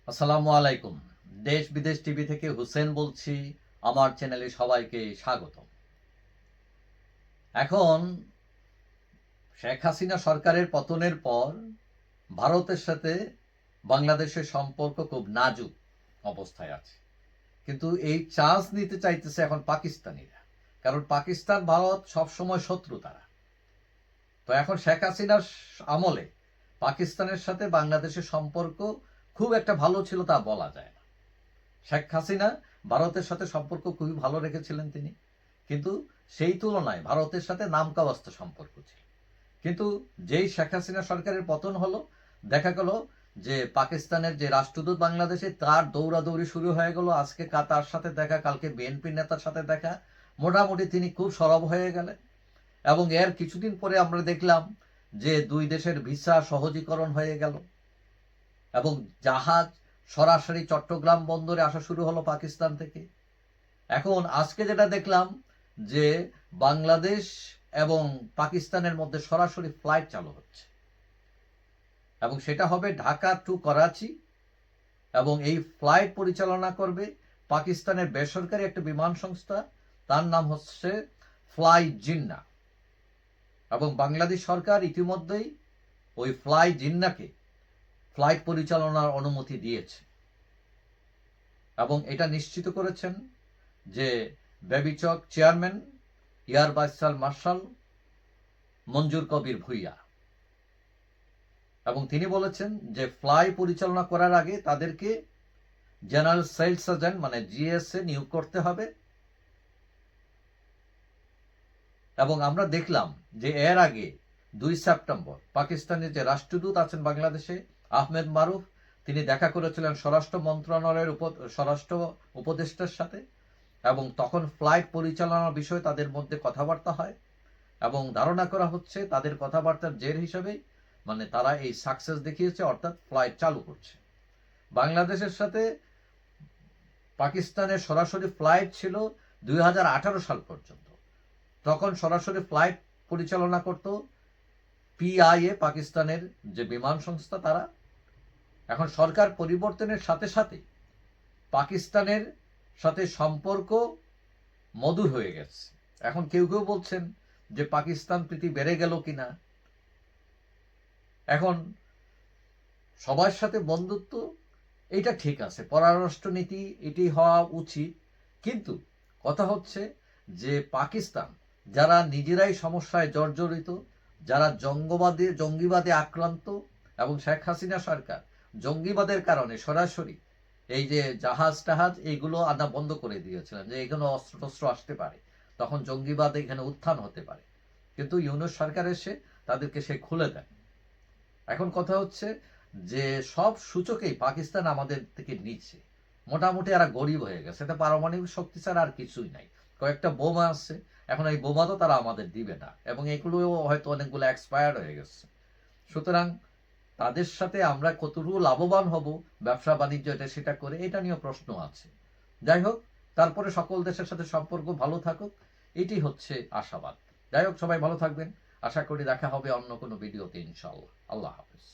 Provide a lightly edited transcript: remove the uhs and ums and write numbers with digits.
আসসালামু আলাইকুম। দেশ বিদেশ টিভি থেকে হুসেন বলছি। আমার চ্যানেলে সবাইকে স্বাগতম। এখন শেখ হাসিনা সরকারের পতনের পর ভারতের সাথে বাংলাদেশের সম্পর্ক খুব নাজুক অবস্থায় আছে। কিন্তু এই চান্স নিতে চাইতেছে এখন পাকিস্তানিরা। কারণ পাকিস্তান ভারত সবসময় শত্রু তারা। তো এখন শেখ হাসিনার আমলে পাকিস্তানের সাথে বাংলাদেশের সম্পর্ক খুব একটা ভালো ছিল তা বলা যায় না। শেখ হাসিনা ভারতের সাথে সম্পর্ক খুবই ভালো রেখেছিলেন তিনি, কিন্তু সেই তুলনায় ভারতের সাথে নামকাওয়াস্তে সম্পর্ক ছিল। কিন্তু যেই শেখ হাসিনা সরকারের পতন হলো, দেখা গেল যে পাকিস্তানের যে রাষ্ট্রদূত বাংলাদেশে তার দৌড়াদৌড়ি শুরু হয়ে গেল। আজকে তার সাথে দেখা, কালকে বিএনপি নেতার সাথে দেখা, মোটামুটি তিনি খুব সরব হয়ে গেলেন। এবং এর কিছুদিন পরে আমরা দেখলাম যে দুই দেশের ভিসা সহজীকরণ হয়ে গেল এবং জাহাজ সরাসরি চট্টগ্রাম বন্দরে আসা শুরু হলো পাকিস্তান থেকে। এখন আজকে যেটা দেখলাম যে বাংলাদেশ এবং পাকিস্তানের মধ্যে সরাসরি ফ্লাইট চালু হচ্ছে এবং সেটা হবে ঢাকা টু করাচি এবং এই ফ্লাইট পরিচালনা করবে পাকিস্তানের বেসরকারি একটা বিমান সংস্থা, তার নাম হচ্ছে ফ্লাই জিন্না। এবং বাংলাদেশ সরকার ইতিমধ্যেই ওই ফ্লাই জিন্নাকে ফ্লাইট পরিচালনার অনুমতি দিয়েছে এবং এটা নিশ্চিত করেছেন যে বেবিচক চেয়ারম্যান এয়ার ভাইস মার্শাল মঞ্জুর কবির ভুইয়া। এবং তিনি বলেছেন যে ফ্লাই পরিচালনা করার আগে তাদেরকে জেনারেল সেলস এজেন্ট মানে জিএসএ নিয়োগ করতে হবে। এবং আমরা দেখলাম যে এর আগে 2 সেপ্টেম্বর পাকিস্তানের যে রাষ্ট্রদূত আছেন বাংলাদেশে আহমেদ মারুফ, তিনি দেখা করেছিলেন স্বরাষ্ট্র মন্ত্রণালয়ের স্বরাষ্ট্র উপদেষ্টার সাথে এবং তখন ফ্লাইট পরিচালনার বিষয়ে তাদের মধ্যে কথাবার্তা হয় এবং ধারণা করা হচ্ছে তাদের কথাবার্তার জের হিসেবে মানে তারা এই সাকসেস দেখিয়েছে, অর্থাৎ ফ্লাইট চালু করছে। বাংলাদেশের সাথে পাকিস্তানের সরাসরি ফ্লাইট ছিল 2018 সাল পর্যন্ত। তখন সরাসরি ফ্লাইট পরিচালনা করত পিআইএ, পাকিস্তানের যে বিমান সংস্থা তারা। এখন সরকার পরিবর্তনের সাথে সাথে পাকিস্তানের সাথে সম্পর্ক মধুর হয়ে গেছে। এখন কেউ কেউ বলছেন যে পাকিস্তান প্রীতি বেড়ে গেল কিনা। এখন সবার সাথে বন্ধুত্ব এটা ঠিক আছে, পররাষ্ট্রনীতি এটি হওয়া উচিত, কিন্তু কথা হচ্ছে যে পাকিস্তান যারা নিজেরাই সমস্যায় জর্জরিত, যারা জঙ্গিবাদে আক্রান্ত এবং শেখ হাসিনা সরকার জঙ্গিবাদের কারণে সরাসরি এই যে জাহাজ টাহাজ এইগুলো আনা বন্ধ করে দিয়েছিলেন যে এখানে অস্ত্র আসতে পারে, তখন জঙ্গিবাদ এখানে উত্থান হতে পারে, কিন্তু ইউনূস সরকার এসে তাদেরকে সে খুলে দেন। এখন কথা হচ্ছে যে সব সূচকেই পাকিস্তান আমাদের থেকে নিচ্ছে, মোটামুটি এরা গরিব হয়ে গেছে, এটা পারমাণবিক শক্তি ছাড়া আর কিছুই নাই। কয়েকটা বোমা আছে, এখন এই বোমা তো তারা আমাদের দিবে না এবং এগুলো হয়তো অনেকগুলো এক্সপায়ার হয়ে গেছে। সুতরাং তাদের সাথে আমরা কতটুকু লাভবান হব ব্যবসা বাণিজ্য এটা সেটা করে, এটা নিয়ে প্রশ্ন আছে। যাই হোক, তারপরে সকল দেশের সাথে সম্পর্ক ভালো থাকুক, এটি হচ্ছে আশাবাদ। যাই হোক, সবাই ভালো থাকবেন। আশা করি দেখা হবে অন্য কোনো ভিডিওতে ইনশাআল্লাহ। আল্লাহ হাফেজ।